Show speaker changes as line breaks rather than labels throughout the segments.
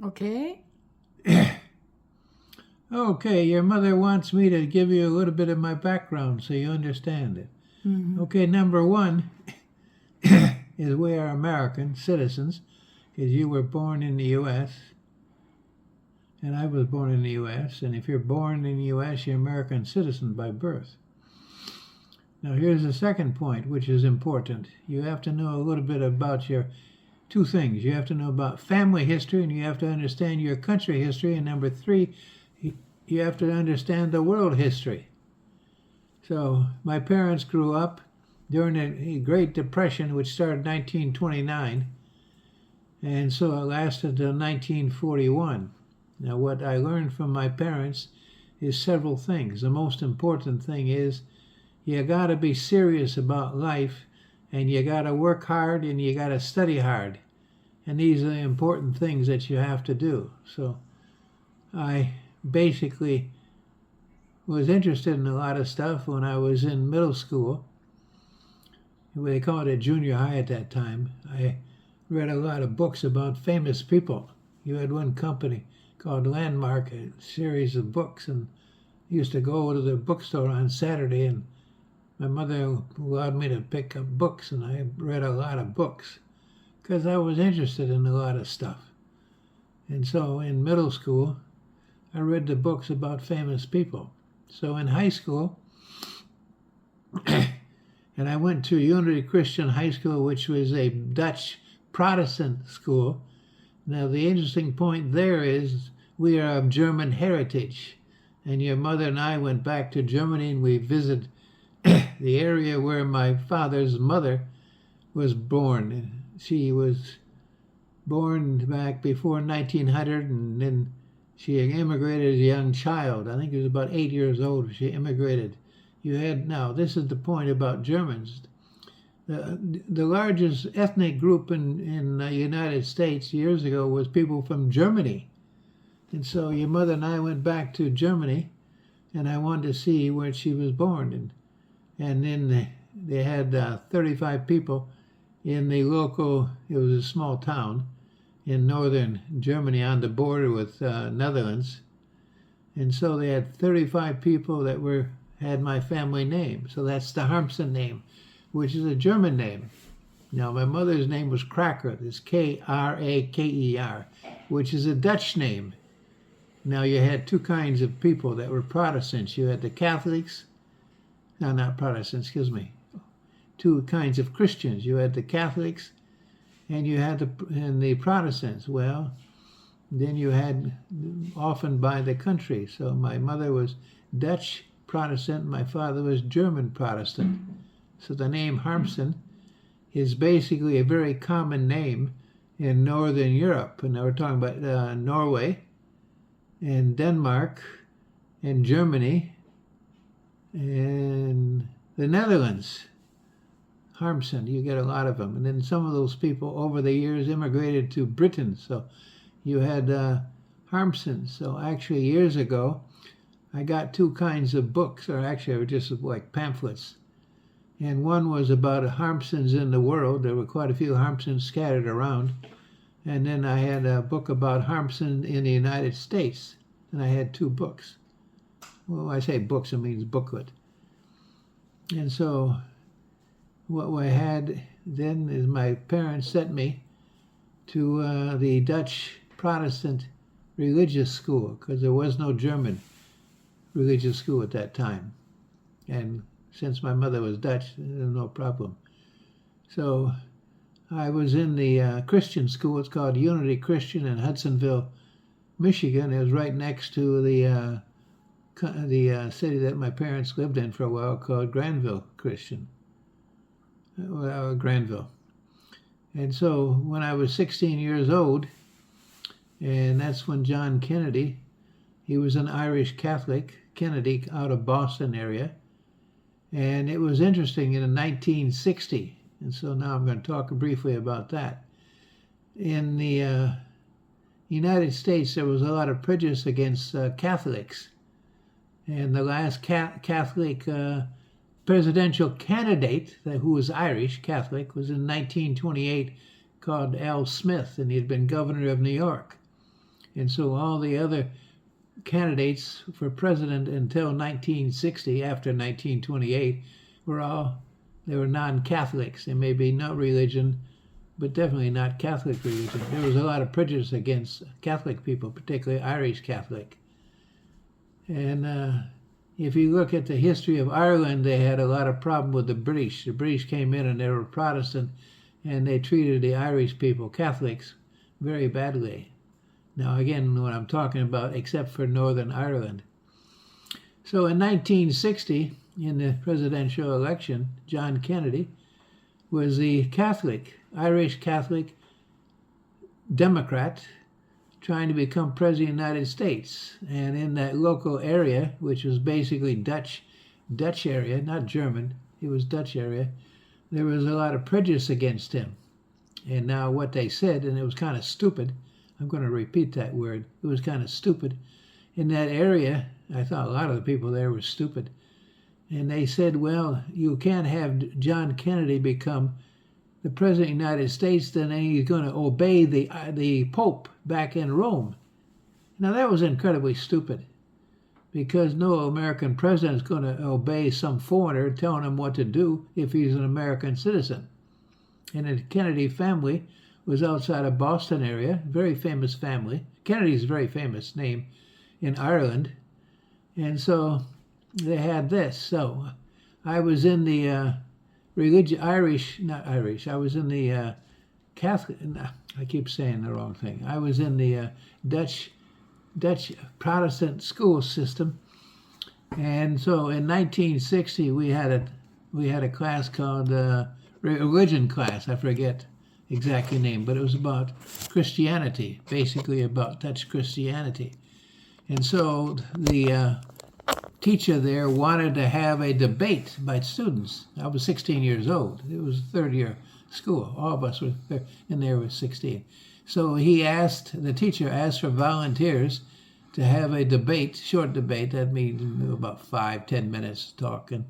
Okay.
Okay, your mother wants me to give you a little bit of my background so you understand it.
Mm-hmm.
Okay, number one is we are American citizens because you were born in the U.S. and I was born in the U.S. And if you're born in the U.S., you're American citizen by birth. Now, here's the second point, which is important. You have to know a little bit about your two things. You have to know about family history, and you have to understand your country history. And number three, you have to understand the world history. So, my parents grew up during the Great Depression, which started in 1929, and so it lasted until 1941. Now, what I learned from my parents is several things. The most important thing is you got to be serious about life, and you got to work hard, and you got to study hard. And these are the important things that you have to do. So I basically was interested in a lot of stuff when I was in middle school. They called it junior high at that time. I read a lot of books about famous people. You had one company called Landmark, a series of books, and I used to go to the bookstore on Saturday, and my mother allowed me to pick up books, and I read a lot of books because I was interested in a lot of stuff. And so in middle school, I read the books about famous people. So in high school, and I went to Unity Christian High School, which was a Dutch Protestant school. Now, the interesting point there is we are of German heritage. And your mother and I went back to Germany, and we visited the area where my father's mother was born. She was born back before 1900, and then she immigrated as a young child. I think it was about 8 years old when she immigrated. Now, this is the point about Germans. The largest ethnic group in the United States years ago was people from Germany. And so your mother and I went back to Germany, and I wanted to see where she was born. And then they had 35 people in the local, it was a small town in northern Germany on the border with Netherlands. And so they had 35 people that had my family name. So that's the Harmsen name, which is a German name. Now, my mother's name was Kraker. It's Kraker, which is a Dutch name. Now, you had two kinds of people that were Protestants. You had the Catholics. No, not Protestants, excuse me. Two kinds of Christians. You had the Catholics and you had the Protestants. Well, then you had often by the country. So my mother was Dutch Protestant, my father was German Protestant. So the name Harmsen is basically a very common name in Northern Europe. And now we're talking about Norway and Denmark and Germany and the Netherlands. Harmsen, you get a lot of them. And then some of those people over the years immigrated to Britain. So you had Harmsen. So actually years ago, I got two kinds of books, or actually they were just like pamphlets. And one was about Harmsens in the world. There were quite a few Harmsens scattered around. And then I had a book about Harmsen in the United States. And I had two books. Well, I say books, it means booklet. And so what I had then is my parents sent me to the Dutch Protestant religious school because there was no German religious school at that time. And since my mother was Dutch, there was no problem. So I was in the Christian school. It's called Unity Christian in Hudsonville, Michigan. It was right next to the city that my parents lived in for a while called Granville Christian. Granville. And so when I was 16 years old, and that's when John Kennedy, he was an Irish Catholic, Kennedy out of Boston area. And it was interesting in 1960. And so now I'm going to talk briefly about that. In the United States, there was a lot of prejudice against Catholics. And the last Catholic presidential candidate, who was Irish Catholic, was in 1928 called Al Smith, and he had been governor of New York. And so all the other candidates for president until 1960, after 1928, they were non-Catholics. They may be not religion, but definitely not Catholic religion. There was a lot of prejudice against Catholic people, particularly Irish Catholic. And if you look at the history of Ireland, they had a lot of problem with the British. The British came in and they were Protestant, and they treated the Irish people, Catholics, very badly. Now, again, what I'm talking about, except for Northern Ireland. So in 1960, in the presidential election, John Kennedy was the Irish Catholic Democrat trying to become president of the United States. And in that local area, which was basically Dutch area, not German, it was Dutch area, there was a lot of prejudice against him. And now what they said, and it was kind of stupid, I'm going to repeat that word, it was kind of stupid. In that area, I thought a lot of the people there were stupid. And they said, well, you can't have John Kennedy become the president of the United States, then he's going to obey the Pope back in Rome. Now that was incredibly stupid, because no American president is going to obey some foreigner telling him what to do if he's an American citizen. And the Kennedy family was outside of Boston area, very famous family. Kennedy's a very famous name in Ireland. And so they had this. So I was in the I was in the Catholic, I keep saying the wrong thing. I was in the Dutch Protestant school system. And so in 1960, we had a class called religion class. I forget exactly the name, but it was about Christianity, basically about Dutch Christianity. And so the teacher there wanted to have a debate by students. I was 16 years old. It was third year school. All of us were in there was 16. So the teacher asked for volunteers to have a debate, short debate. That means about 5-10 minutes talking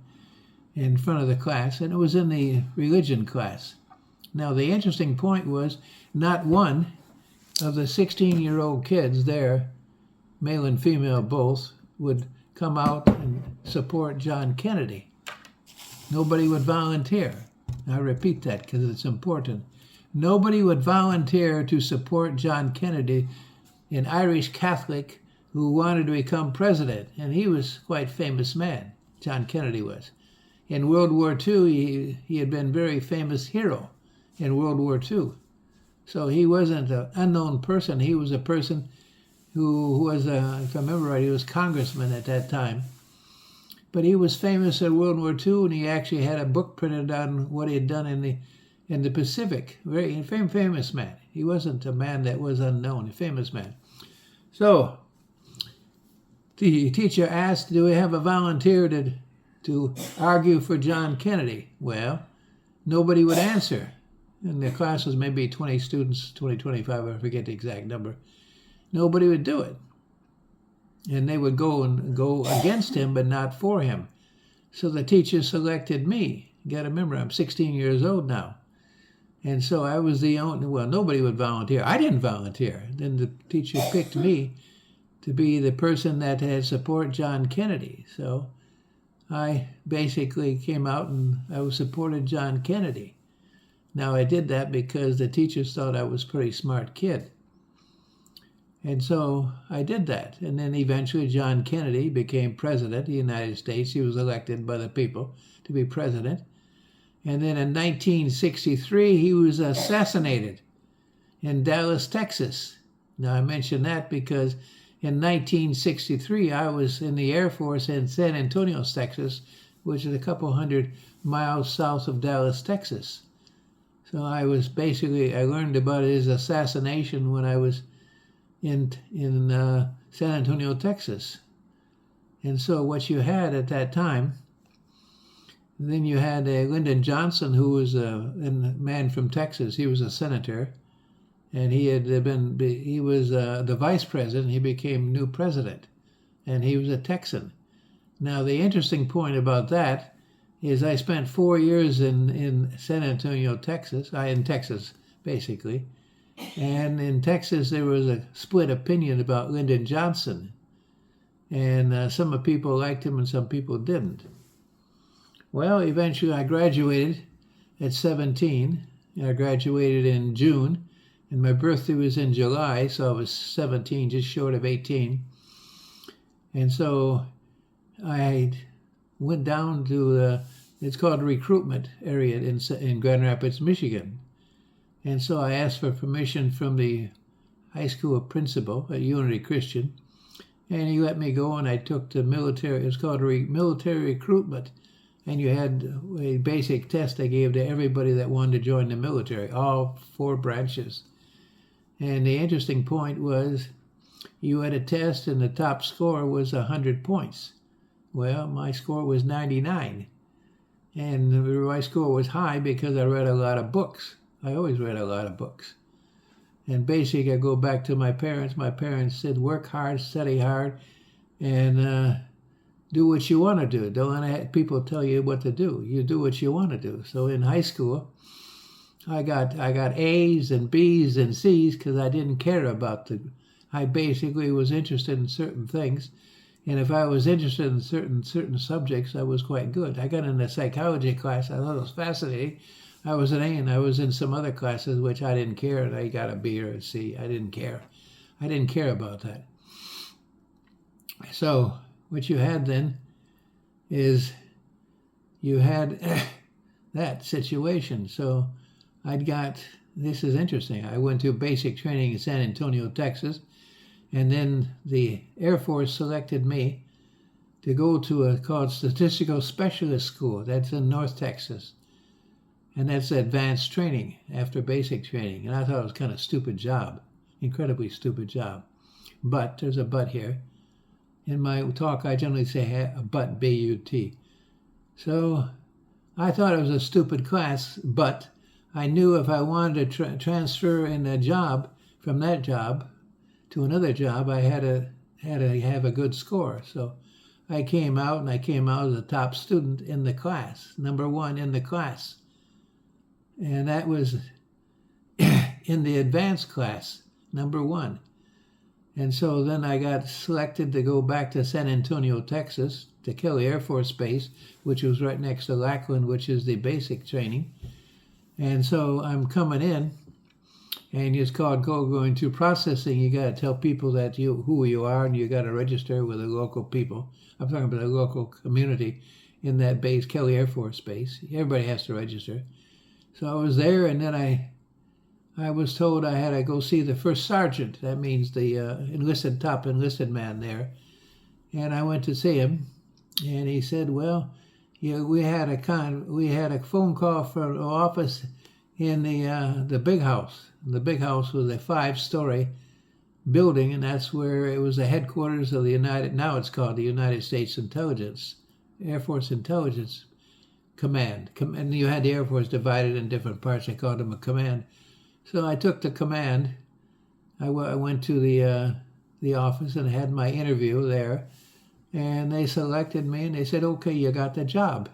in front of the class, and it was in the religion class. Now the interesting point was not one of the 16-year-old kids there, male and female both, would come out and support John Kennedy. Nobody would volunteer. I repeat that because it's important. Nobody would volunteer to support John Kennedy, an Irish Catholic who wanted to become president. And he was quite a famous man, John Kennedy was. In World War II, he had been a very famous hero in World War II. So he wasn't an unknown person. He was a person who was, if I remember right, he was congressman at that time. But he was famous in World War II, and he actually had a book printed on what he had done in the Pacific. Very famous man. He wasn't a man that was unknown, a famous man. So the teacher asked, do we have a volunteer to argue for John Kennedy? Well, nobody would answer. And the class was maybe 20 students, 25, I forget the exact number. Nobody would do it. And they would go against him, but not for him. So the teacher selected me. You got to remember, I'm 16 years old now. And so I was the only, nobody would volunteer. I didn't volunteer. Then the teacher picked me to be the person that had support John Kennedy. So I basically came out and I supported John Kennedy. Now I did that because the teachers thought I was a pretty smart kid. And so I did that. And then eventually John Kennedy became president of the United States. He was elected by the people to be president. And then in 1963, he was assassinated in Dallas, Texas. Now I mention that because in 1963, I was in the Air Force in San Antonio, Texas, which is a couple hundred miles south of Dallas, Texas. So I learned about his assassination when I was in San Antonio, Texas. And so what you had at that time, then you had Lyndon Johnson, who was a man from Texas. He was a senator, and he was the vice president. He became new president, and he was a Texan. Now the interesting point about that is I spent 4 years in San Antonio, Texas. In Texas, basically. And in Texas, there was a split opinion about Lyndon Johnson. And some people liked him and some people didn't. Well, eventually I graduated at 17. I graduated in June, and my birthday was in July, so I was 17, just short of 18. And so I went down to it's called the recruitment area in Grand Rapids, Michigan. And so I asked for permission from the high school principal at Unity Christian, and he let me go, and I took the military. It was called military recruitment, and you had a basic test they gave to everybody that wanted to join the military, all 4 branches. And the interesting point was you had a test, and the top score was 100 points. Well, my score was 99. And my score was high because I read a lot of books. I always read a lot of books. And basically, I go back to my parents. My parents said, work hard, study hard, and do what you want to do. Don't let people tell you what to do. You do what you want to do. So in high school, I got A's and B's and C's because I didn't care about I basically was interested in certain things. And if I was interested in certain subjects, I was quite good. I got in a psychology class. I thought it was fascinating. I was an A, and I was in some other classes which I didn't care, and I got a B or a C. I didn't care. I didn't care about that. So what you had then is you had that situation. So this is interesting. I went to basic training in San Antonio, Texas, and then the Air Force selected me to go to a called Statistical Specialist School. That's in North Texas. And that's advanced training after basic training. And I thought it was kind of a stupid job, incredibly stupid job. But there's a but here. In my talk, I generally say a but, B-U-T. So I thought it was a stupid class, but I knew if I wanted to transfer in a job from that job to another job, I had to have a good score. So I came out, and I came out as a top student in the class, number 1 in the class. And that was in the advanced class, number 1. And so then I got selected to go back to San Antonio, Texas, to Kelly Air Force Base, which was right next to Lackland, which is the basic training. And so I'm coming in, and it's called going through processing. You got to tell people that who you are, and you got to register with the local people. I'm talking about the local community in that base, Kelly Air Force Base. Everybody has to register. So I was there, and then I was told I had to go see the first sergeant. That means the top enlisted man there. And I went to see him, and he said, "Well, we had a phone call from the office in the big house. The big house was a 5-story building, and that's where it was the headquarters of now it's called the United States Air Force Intelligence Command. And you had the Air Force divided in different parts. They called them a command. So I took the command. I went to the office and had my interview there, and they selected me, and they said, "Okay, you got the job."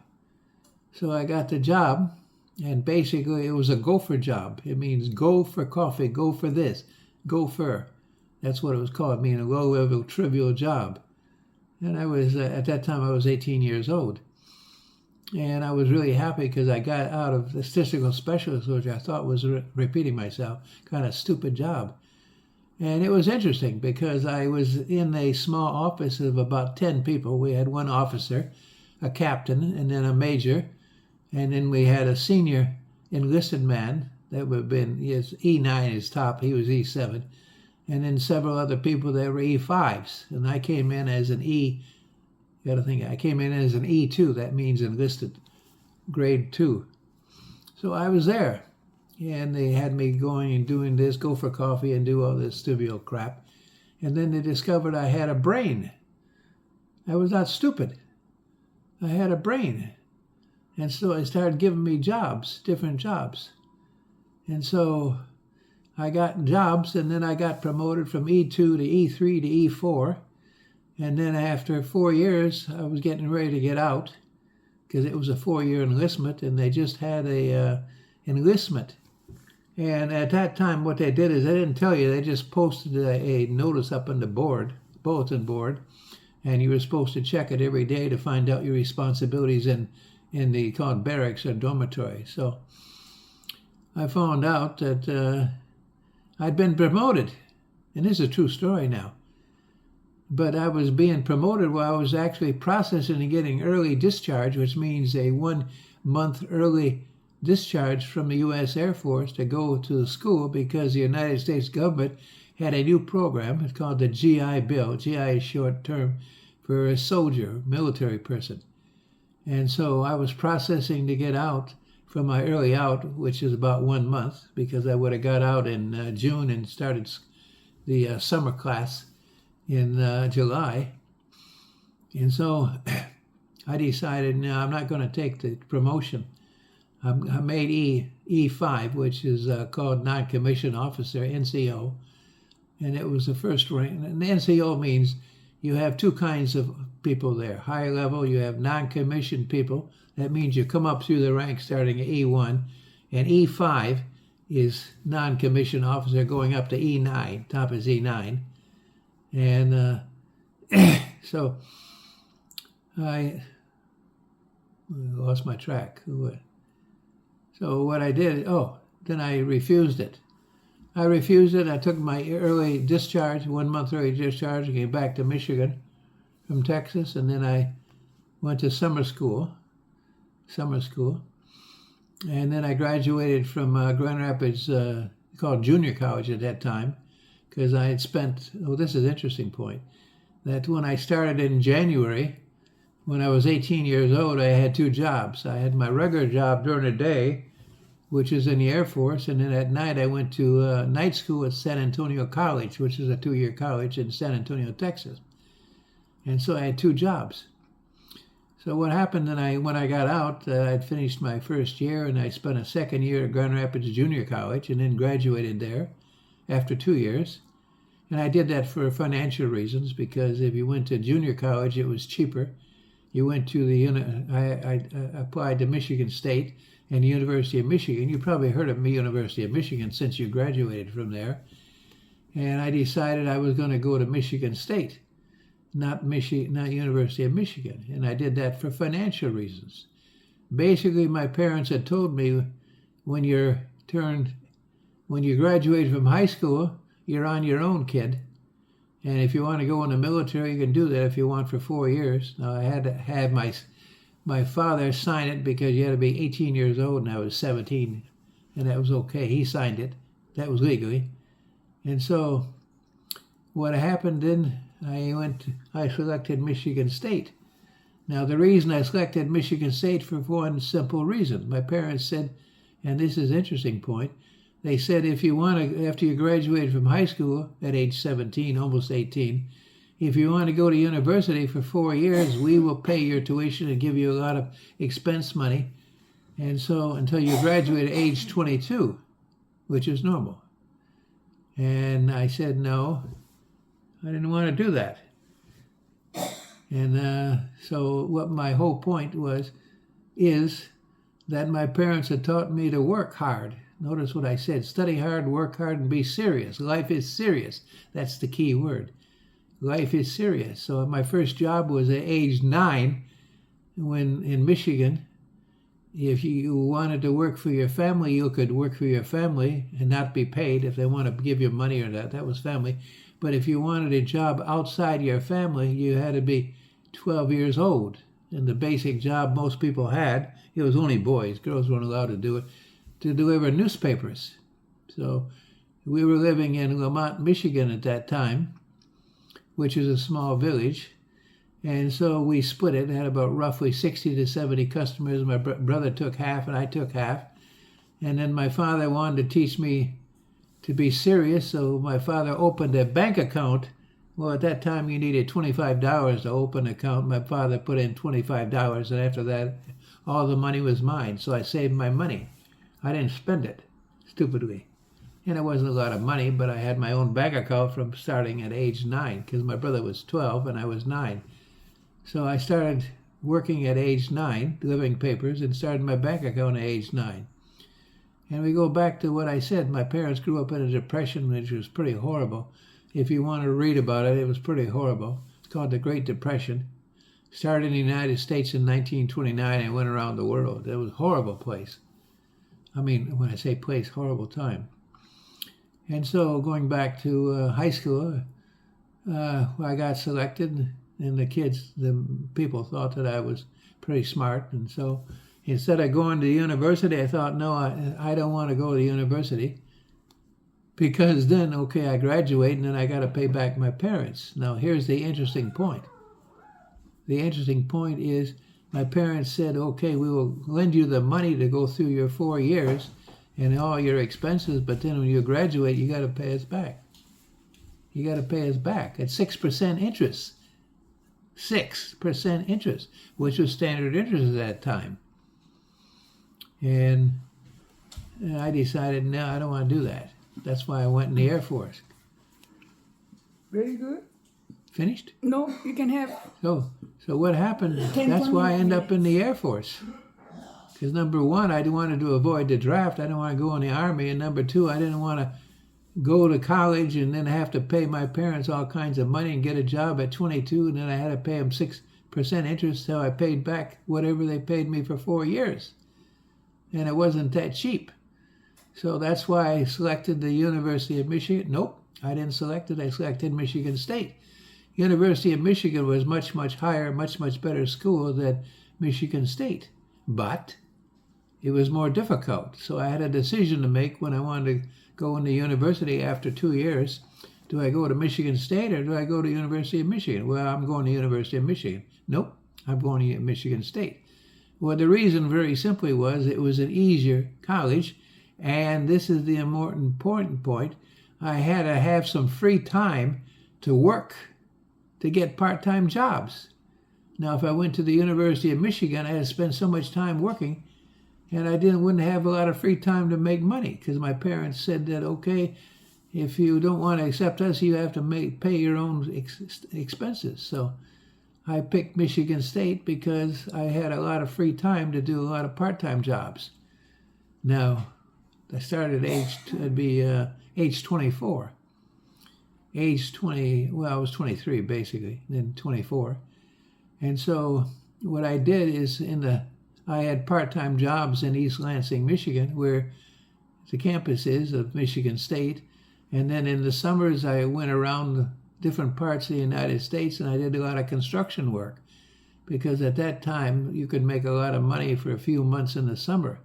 So I got the job, and basically it was a gopher job. It means go for coffee, go for this, go for. That's what it was called, meaning a low-level trivial job. And I was at that time I was 18 years old. And I was really happy because I got out of the statistical specialist, which I thought was repeating myself, kind of stupid job. And it was interesting because I was in a small office of about 10 people. We had 1 officer, a captain, and then a major. And then we had a senior enlisted man that would have been E9 is top. He was E7. And then several other people that were E5s. And I came in as an I came in as an E2, that means enlisted, grade 2. So I was there, and they had me going and doing this, go for coffee and do all this trivial crap. And then they discovered I had a brain. I was not stupid. I had a brain. And so they started giving me jobs, different jobs. And so I got jobs, and then I got promoted from E2 to E3 to E4. And then after 4 years, I was getting ready to get out because it was a 4-year enlistment, and they just had a enlistment And at that time, what they did is they didn't tell you. They just posted a notice up on the bulletin board, and you were supposed to check it every day to find out your responsibilities in the called barracks or dormitory. So I found out that I'd been promoted, and this is a true story now. But I was being promoted while I was actually processing and getting early discharge, which means a 1 month early discharge from the U.S. Air Force to go to the school, because the United States government had a new program. It's called the GI Bill. GI is short term for a soldier, military person. And so I was processing to get out from my early out, which is about 1 month, because I would have got out in June and started the summer class in July. And so I decided, no, I'm not going to take the promotion. I made E5, which is called non-commissioned officer, NCO, and it was the first rank. And the NCO means you have two kinds of people there. Higher level, you have non-commissioned people. That means you come up through the ranks starting at E1, and E5 is non-commissioned officer going up to E9. Top is E9. And so I lost my track. So what I did, then I refused it. I took my early discharge, 1 month early discharge, and came back to Michigan from Texas, and then I went to summer school, and then I graduated from Grand Rapids, called junior college at that time, because I had spent, this is an interesting point, that when I started in January, when I was 18 years old, I had two jobs. I had my regular job during the day, which is in the Air Force, and then at night I went to night school at San Antonio College, which is a 2-year college in San Antonio, Texas. And so I had two jobs. So what happened when I got out, I'd finished my first year, and I spent a second year at Grand Rapids Junior College, and then graduated there after 2 years. And I did that for financial reasons, because if you went to junior college, it was cheaper. You went to I applied to Michigan State and the University of Michigan. You probably heard of the University of Michigan since you graduated from there. And I decided I was going to go to Michigan State, not University of Michigan. And I did that for financial reasons. Basically, my parents had told me, when you graduate from high school, you're on your own, kid. And if you want to go in the military, you can do that if you want for 4 years. Now, I had to have my father sign it, because you had to be 18 years old, and I was 17, and that was okay. He signed it. That was legally. And so what happened then, I selected Michigan State. Now, the reason I selected Michigan State for one simple reason. My parents said, and this is an interesting point, they said, if you want to, after you graduate from high school at age 17, almost 18, if you want to go to university for 4 years, we will pay your tuition and give you a lot of expense money. And so until you graduate at age 22, which is normal. And I said, no, I didn't want to do that. And so what my whole point is that my parents had taught me to work hard. Notice what I said: study hard, work hard, and be serious. Life is serious. That's the key word. Life is serious. So my first job was at age 9, when in Michigan, if you wanted to work for your family, you could work for your family and not be paid. If they want to give you money or that was family. But if you wanted a job outside your family, you had to be 12 years old. And the basic job most people had, it was only boys. Girls weren't allowed to do it, to deliver newspapers. So we were living in Lamont, Michigan at that time, which is a small village. And so we split it. It had about roughly 60 to 70 customers. My brother took half and I took half. And then my father wanted to teach me to be serious, so my father opened a bank account. Well, at that time you needed $25 to open an account. My father put in $25, and after that, all the money was mine. So I saved my money. I didn't spend it, stupidly. And it wasn't a lot of money, but I had my own bank account from starting at age 9, because my brother was 12 and I was 9. So I started working at age 9, delivering papers, and started my bank account at age 9. And we go back to what I said. My parents grew up in a depression, which was pretty horrible. If you want to read about it, it was pretty horrible. It's called the Great Depression. Started in the United States in 1929 and went around the world. It was a horrible place. I mean, when I say place, horrible time. And so going back to high school, I got selected, and the people thought that I was pretty smart. And so instead of going to university, I thought, no, I don't want to go to university, because then, okay, I graduate and then I got to pay back my parents. Now, here's the interesting point. The interesting point is my parents said, okay, we will lend you the money to go through your 4 years and all your expenses, but then when you graduate, you got to pay us back. You got to pay us back at 6% interest. 6% interest, which was standard interest at that time. And I decided, no, I don't want to do that. That's why I went in the Air Force.
Very good.
Finished?
No, you can have.
So what happened? That's why I ended up in the Air Force. Because number one, I wanted to avoid the draft. I didn't want to go in the Army. And number two, I didn't want to go to college and then have to pay my parents all kinds of money and get a job at 22. And then I had to pay them 6% interest till I paid back whatever they paid me for 4 years. And it wasn't that cheap. So that's why I selected the University of Michigan. Nope, I didn't select it. I selected Michigan State. University of Michigan was much, much higher, much, much better school than Michigan State. But it was more difficult. So I had a decision to make when I wanted to go into university after 2 years. Do I go to Michigan State or do I go to University of Michigan? Well, I'm going to University of Michigan. Nope, I'm going to Michigan State. Well, the reason very simply was it was an easier college. And this is the important point. I had to have some free time to work, to get part-time jobs. Now, if I went to the University of Michigan, I had to spend so much time working, and I wouldn't have a lot of free time to make money, because my parents said that, okay, if you don't want to accept us, you have to pay your own expenses. So I picked Michigan State because I had a lot of free time to do a lot of part-time jobs. Now, I started age 24. Age 20, well, I was 23 basically, then 24. And so what I did is I had part-time jobs in East Lansing, Michigan, where the campus is of Michigan State. And then in the summers, I went around different parts of the United States and I did a lot of construction work, because at that time you could make a lot of money for a few months in the summer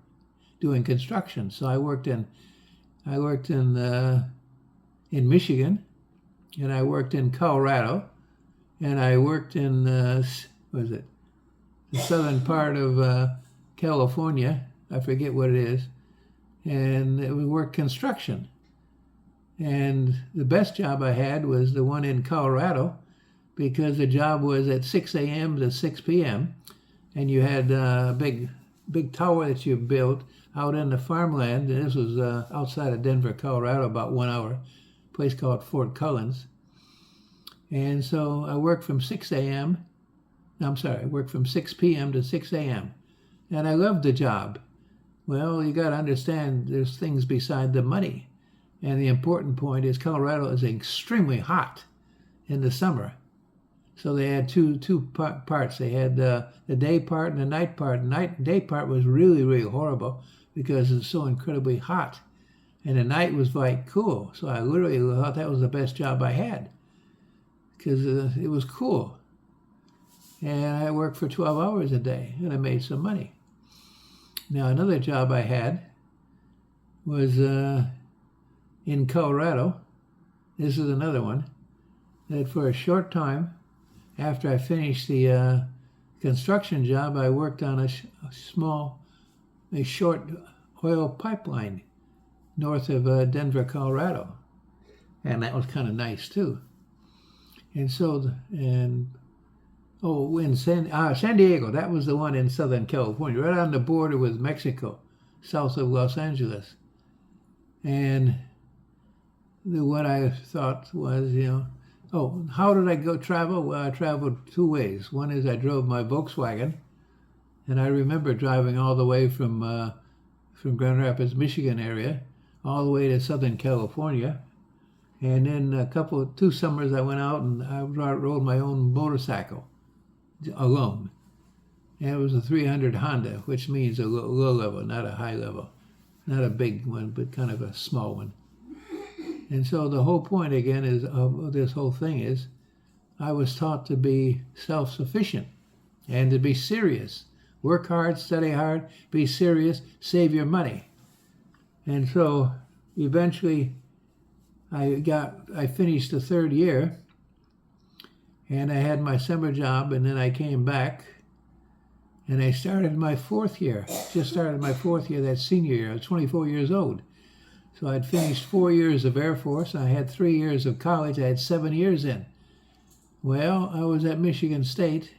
doing construction. So I worked in Michigan, and I worked in Colorado, and I worked in the southern part of California. I forget what it is, and we worked construction. And the best job I had was the one in Colorado, because the job was at 6 a.m. to 6 p.m. and you had a big tower that you built out in the farmland, and this was outside of Denver, Colorado, about 1 hour, a place called Fort Collins. And so I worked from 6 p.m. to 6 a.m. And I loved the job. Well, you got to understand there's things beside the money. And the important point is Colorado is extremely hot in the summer. So they had two parts. They had the day part and the night part. The day part was really, really horrible because it was so incredibly hot. And the night was like cool. So I literally thought that was the best job I had, because it was cool. And I worked for 12 hours a day and I made some money. Now, another job I had was in Colorado. This is another one that for a short time, after I finished the construction job, I worked on a short oil pipeline north of Denver, Colorado. And that was kind of nice too. And so, in San Diego, that was the one in Southern California, right on the border with Mexico, south of Los Angeles. And what I thought was, how did I travel? Well, I traveled two ways. One is I drove my Volkswagen, and I remember driving all the way from from Grand Rapids, Michigan area, all the way to Southern California. And then 2 summers I went out and I rode my own motorcycle alone. And it was a 300 Honda, which means a low level, not a high level. Not a big one, but kind of a small one. And so the whole point again is of this whole thing is I was taught to be self-sufficient and to be serious. Work hard, study hard, be serious, save your money. And so eventually I finished the 3rd year and I had my summer job, and then I came back and I started my 4th year. Just started my 4th year, that senior year. I was 24 years old. So I'd finished 4 years of Air Force. I had 3 years of college. I had 7 years in. Well, I was at Michigan State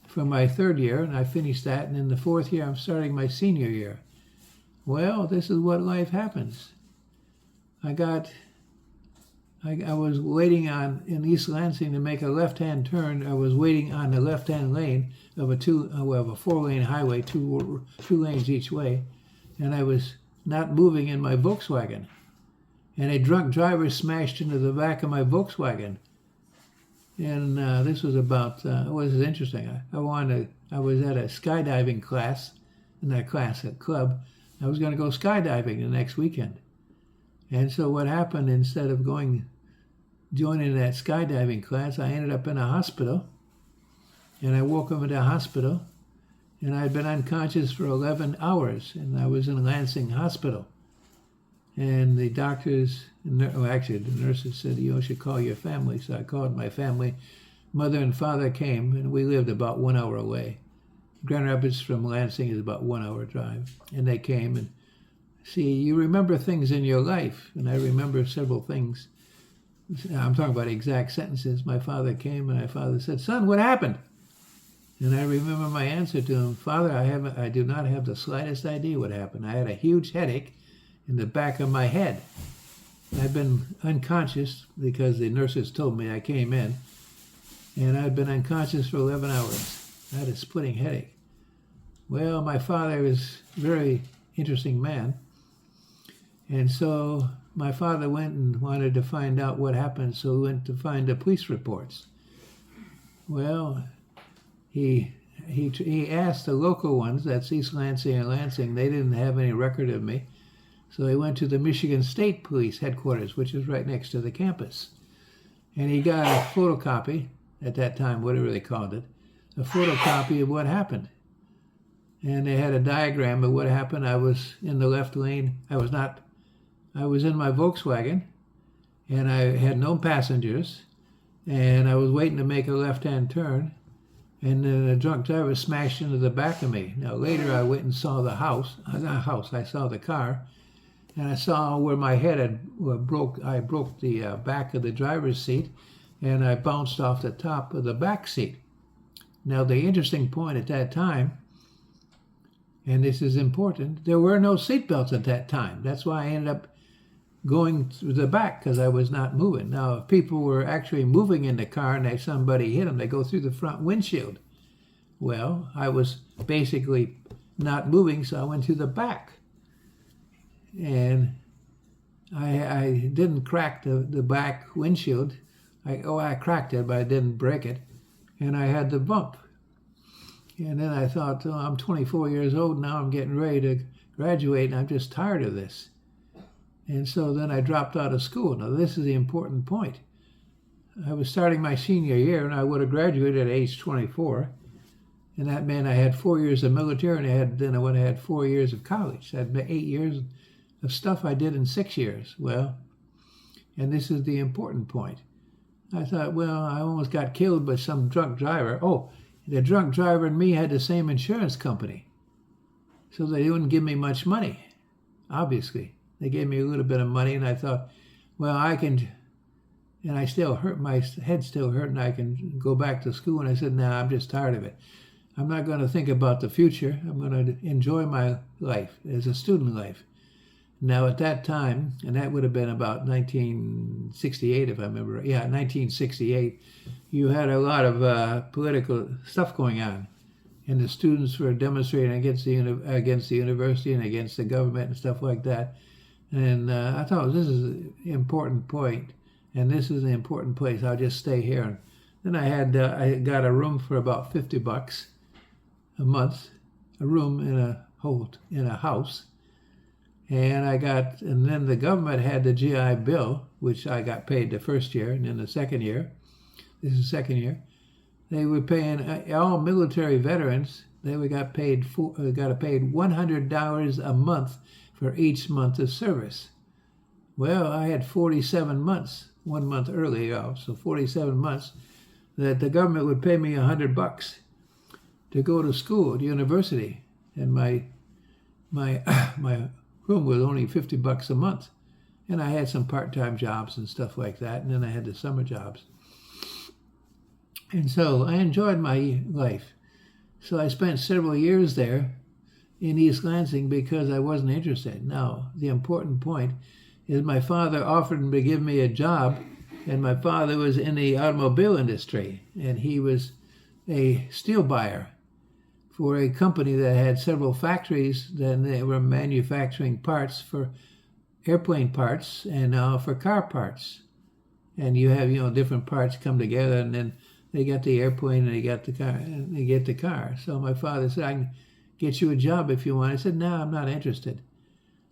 for my 3rd year, and I finished that. And in the 4th year, I'm starting my senior year. Well, this is what life happens. I was waiting in East Lansing to make a left-hand turn. I was waiting on the left-hand lane of a 4-lane highway, two lanes each way, and I was not moving in my Volkswagen. And a drunk driver smashed into the back of my Volkswagen. And this was about, it was interesting. I was at a skydiving class, in that class at club. I was going to go skydiving the next weekend. And so what happened, instead of joining that skydiving class, I ended up in a hospital. And I woke up in the hospital, and I'd been unconscious for 11 hours, and I was in Lansing Hospital. And the doctors, actually the nurses said, you should call your family. So I called my family. Mother and father came, and we lived about 1 hour away. Grand Rapids from Lansing is about 1 hour drive. And they came, and see, you remember things in your life, and I remember several things. I'm talking about exact sentences. My father came, and my father said, "Son, what happened?" And I remember my answer to him, "Father, I do not have the slightest idea what happened. I had a huge headache in the back of my head. I've been unconscious because the nurses told me I came in, and I'd been unconscious for 11 hours. I had a splitting headache." Well, my father is a very interesting man. And so my father went and wanted to find out what happened, so he went to find the police reports. Well, he asked the local ones, that's East Lansing and Lansing, they didn't have any record of me. So he went to the Michigan State Police headquarters, which is right next to the campus. And he got a photocopy, at that time, whatever they called it, a photocopy of what happened. And they had a diagram of what happened. I was in the left lane. I was in my Volkswagen, and I had no passengers, and I was waiting to make a left-hand turn, and then a drunk driver smashed into the back of me. Now, later I went and saw the house. I saw the car, and I saw where my head I broke the back of the driver's seat, and I bounced off the top of the back seat. Now, the interesting point at that time, and this is important, there were no seatbelts at that time. That's why I ended up going through the back, because I was not moving. Now, if people were actually moving in the car and somebody hit them, they go through the front windshield. Well, I was basically not moving, so I went through the back. And I didn't crack the back windshield. I cracked it, but I didn't break it. And I had the bump. And then I thought, oh, I'm 24 years old now, I'm getting ready to graduate, and I'm just tired of this. And so then I dropped out of school. Now, this is the important point. I was starting my senior year, and I would have graduated at age 24. And that meant I had 4 years of military, and then I would have had 4 years of college. I had 8 years of stuff I did in 6 years. Well, and this is the important point. I thought, well, I almost got killed by some drunk driver. Oh, the drunk driver and me had the same insurance company. So they wouldn't give me much money, obviously. They gave me a little bit of money, and I thought, well, I can, and I still hurt, my head still hurt, and I can go back to school. And I said, no, I'm just tired of it. I'm not going to think about the future. I'm going to enjoy my life as a student life. Now, at that time, and that would have been about 1968, if I remember right. Yeah, 1968, you had a lot of political stuff going on. and the students were demonstrating against the university and against the government and stuff like that. And I thought, this is an important point, and this is an important place. I'll just stay here. And then I got a room for about $50 a month, a room in a house. And then the government had the GI Bill, which I got paid the first year, and then the second year. This is the second year. They were paying all military veterans. Got paid $100 a month for each month of service. Well, I had 47 months, 1 month early off, so 47 months that the government would pay me $100 to go to school at university, and my room was only $50 a month, and I had some part-time jobs and stuff like that, and then I had the summer jobs. And so I enjoyed my life. So I spent several years there in East Lansing because I wasn't interested. Now, the important point is my father offered to give me a job, and my father was in the automobile industry, and he was a steel buyer for a company that had several factories. Then they were manufacturing parts for airplane parts and for car parts. And you have, different parts come together, and then they got the airplane and they got the car, and they get the car. So my father said, I can get you a job if you want. I said, no, I'm not interested.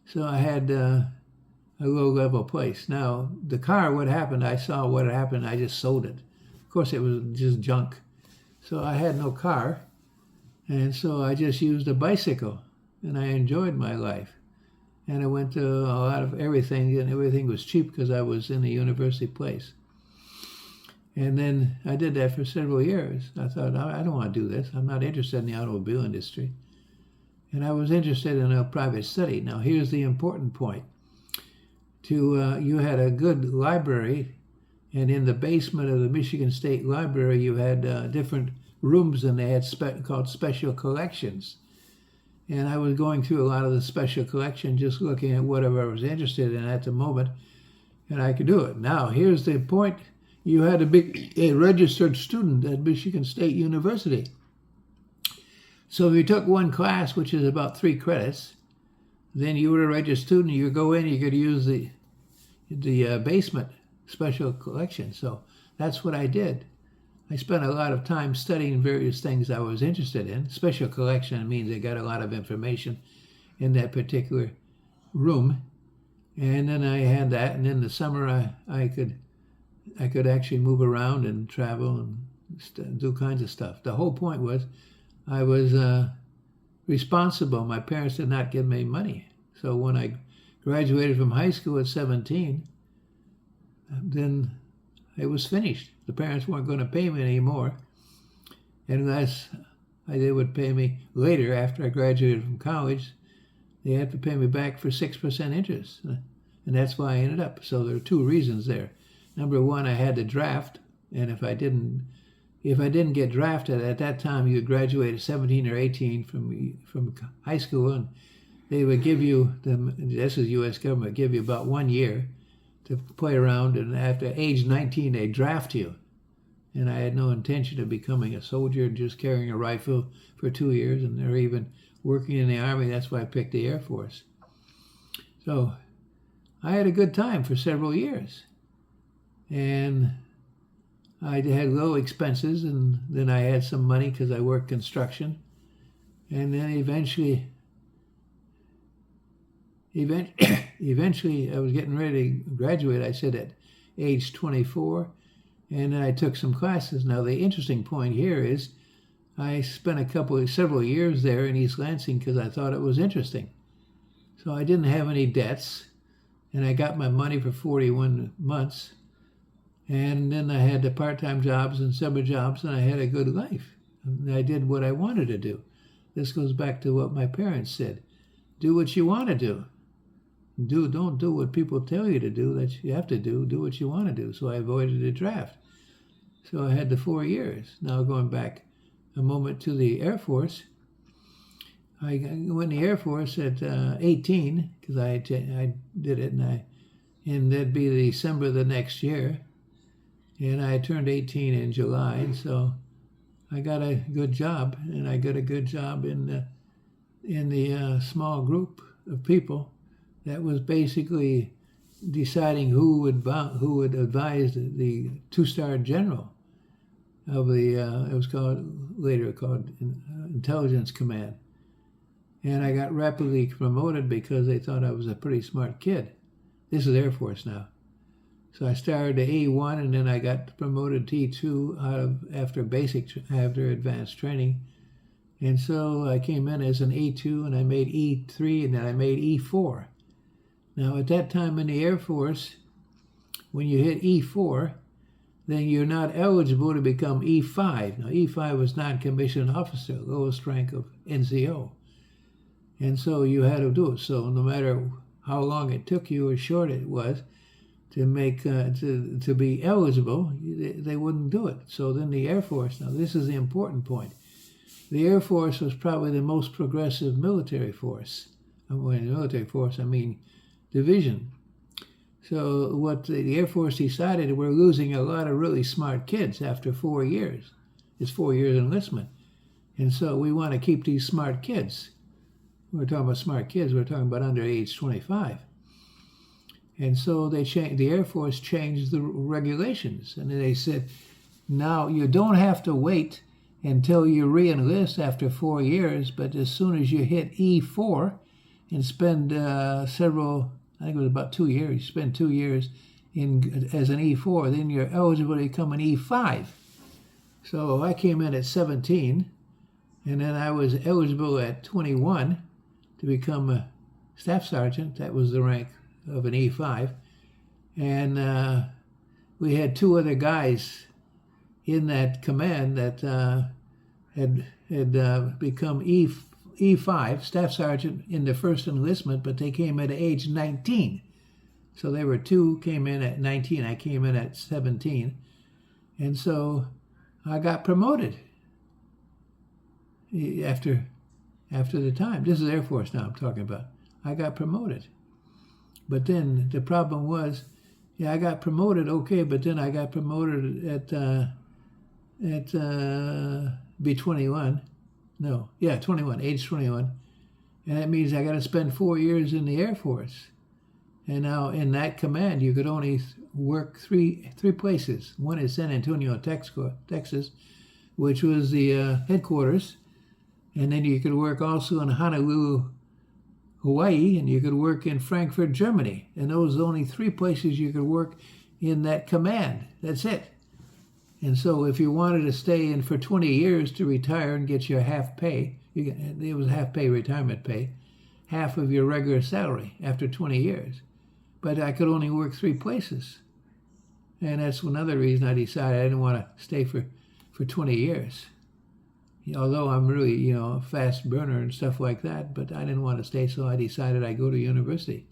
So I had a low-level place. Now, the car, what happened, I saw what had happened, I just sold it. Of course, it was just junk. So I had no car, and so I just used a bicycle, and I enjoyed my life. And I went to a lot of everything, and everything was cheap because I was in a university place. And then I did that for several years. I thought, I don't want to do this. I'm not interested in the automobile industry. And I was interested in a private study. Now, here's the important point. You had a good library, and in the basement of the Michigan State Library, you had different rooms, and they had called special collections. And I was going through a lot of the special collection, just looking at whatever I was interested in at the moment, and I could do it. Now, here's the point. You had to be a registered student at Michigan State University. So if you took one class, which is about 3 credits, then you were a registered student. You go in, you could use the basement special collection. So that's what I did. I spent a lot of time studying various things I was interested in. Special collection means I got a lot of information in that particular room. And then I had that, and in the summer I could actually move around and travel and do kinds of stuff. The whole point was I was responsible. My parents did not give me money. So when I graduated from high school at 17, then it was finished. The parents weren't going to pay me anymore unless they would pay me later after I graduated from college. They had to pay me back for 6% interest. And that's why I ended up. So there are 2 reasons there. Number one, I had to draft, and if I didn't get drafted at that time, you graduate at 17 or 18 from high school, and they would give you this is U.S. government, give you about 1 year to play around, and after age 19, they draft you. And I had no intention of becoming a soldier and just carrying a rifle for 2 years, and or even working in the Army. That's why I picked the Air Force. So I had a good time for several years. And I had low expenses, and then I had some money because I worked construction. And then eventually I was getting ready to graduate, I said, at age 24. And then I took some classes. Now, the interesting point here is I spent several years there in East Lansing because I thought it was interesting. So I didn't have any debts, and I got my money for 41 months. And then I had the part-time jobs and summer jobs, and I had a good life. And I did what I wanted to do. This goes back to what my parents said. Do what you want to do. Don't do what people tell you to do that you have to do. Do what you want to do. So I avoided the draft. So I had the 4 years. Now going back a moment to the Air Force, I went in the Air Force at 18 because I did it, and that'd be December the next year. And I turned 18 in July, and so I got a good job, and I got a good job in the small group of people that was basically deciding who would advise the two-star general of the it was later called Intelligence Command. And I got rapidly promoted because they thought I was a pretty smart kid. This is Air Force now. So I started at A1, and then I got promoted to E2 after advanced training. And so I came in as an A2, and I made E3, and then I made E4. Now at that time in the Air Force, when you hit E4, then you're not eligible to become E5. Now E5 was non-commissioned officer, lowest rank of NCO. And so you had to do it. So no matter how long it took you or short it was to make to be eligible, they wouldn't do it. So then the Air Force, now this is the important point. The Air Force was probably the most progressive military force. When military force, I mean division. So what the Air Force decided, we're losing a lot of really smart kids after 4 years. It's 4 years enlistment. And so we want to keep these smart kids. We're talking about smart kids, we're talking about under age 25. And so the Air Force changed the regulations. And they said, now you don't have to wait until you re-enlist after 4 years, but as soon as you hit E4 and spend I think it was about 2 years, you spend 2 years as an E4, then you're eligible to become an E5. So I came in at 17, and then I was eligible at 21 to become a staff sergeant. That was the rank of an E5. And we had 2 other guys in that command that had become E5, staff sergeant in the first enlistment, but they came at age 19. So they were 2 came in at 19. I came in at 17. And so I got promoted after the time. This is Air Force now I'm talking about. I got promoted. But then the problem was, I got promoted, okay, but then I got promoted at B21. No, 21, age 21. And that means I got to spend 4 years in the Air Force. And now in that command, you could only work three places. One is San Antonio, Texas, which was the headquarters. And then you could work also in Honolulu, Hawaii, and you could work in Frankfurt, Germany. And those are the only 3 places you could work in that command. That's it. And so if you wanted to stay in for 20 years to retire and get your half pay, it was half pay retirement pay, half of your regular salary after 20 years. But I could only work 3 places. And that's another reason I decided I didn't want to stay for 20 years. Although I'm really, a fast burner and stuff like that, but I didn't want to stay, so I decided I'd go to university.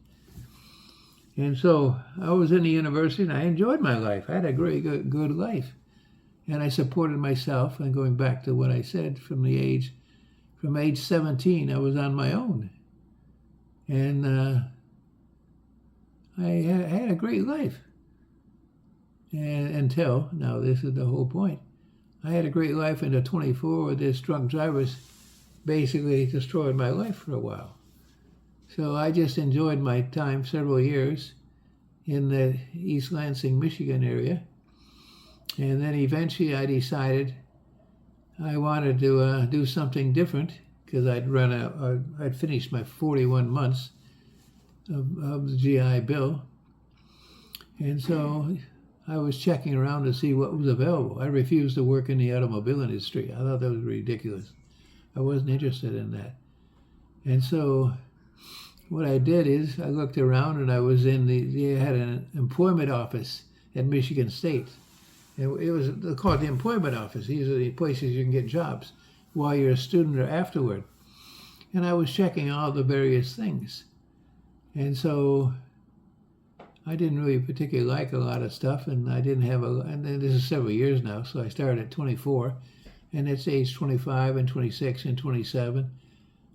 And so I was in the university, and I enjoyed my life. I had a very good life. And I supported myself, and going back to what I said, from age 17, I was on my own. And I had a great life. And until, now this is the whole point, I had a great life until 24, where this drunk drivers basically destroyed my life for a while. So I just enjoyed my time, several years, in the East Lansing, Michigan area. And then eventually I decided I wanted to do something different, because I'd finished my 41 months of the GI Bill. And so I was checking around to see what was available. I refused to work in the automobile industry. I thought that was ridiculous. I wasn't interested in that. And so what I did is I looked around, and I was they had an employment office at Michigan State. They call it the employment office. These are the places you can get jobs while you're a student or afterward. And I was checking all the various things. And so I didn't really particularly like a lot of stuff, and I didn't have and this is several years now, so I started at 24, and it's age 25 and 26 and 27,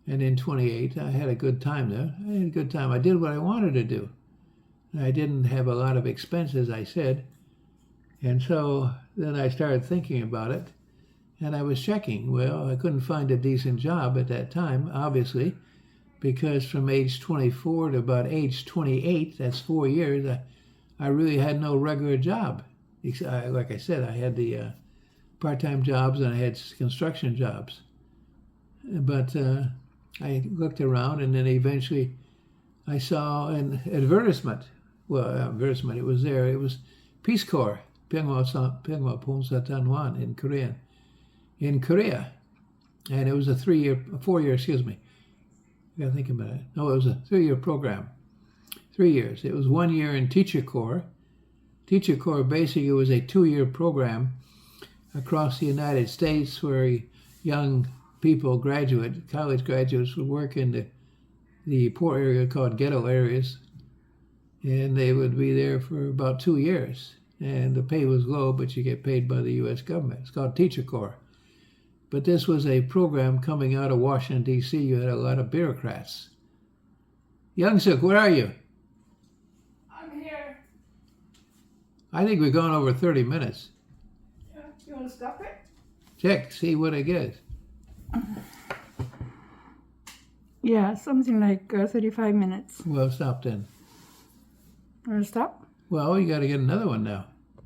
and then 28. I had a good time there. I had a good time. I did what I wanted to do. I didn't have a lot of expenses, I said. And so then I started thinking about it, And I was checking. Well, I couldn't find a decent job at that time, obviously, because from age 24 to about age 28, that's 4 years, I really had no regular job. Like I said, I had the part-time jobs and I had construction jobs. But I looked around, and then eventually I saw an advertisement. Well, advertisement, it was there. It was Peace Corps, Pyongwa Pongsatanwan in Korea. And it was a 4 year, excuse me. I gotta think about it. No, it was a 3-year program. 3 years. It was 1 year in Teacher Corps. Teacher Corps basically was a 2-year program across the United States where young people, college graduates, would work in the poor area called ghetto areas, and they would be there for about 2 years. And the pay was low, but you get paid by the U.S. government. It's called Teacher Corps. But this was a program coming out of Washington, D.C. You had a lot of bureaucrats. Young-suk, where are you?
I'm here.
I think we've gone over 30 minutes.
Yeah. You want to stop it?
Check, see what it gets.
Yeah, something like 35 minutes.
Well, stop then.
Want to stop?
Well, you got to get another one now.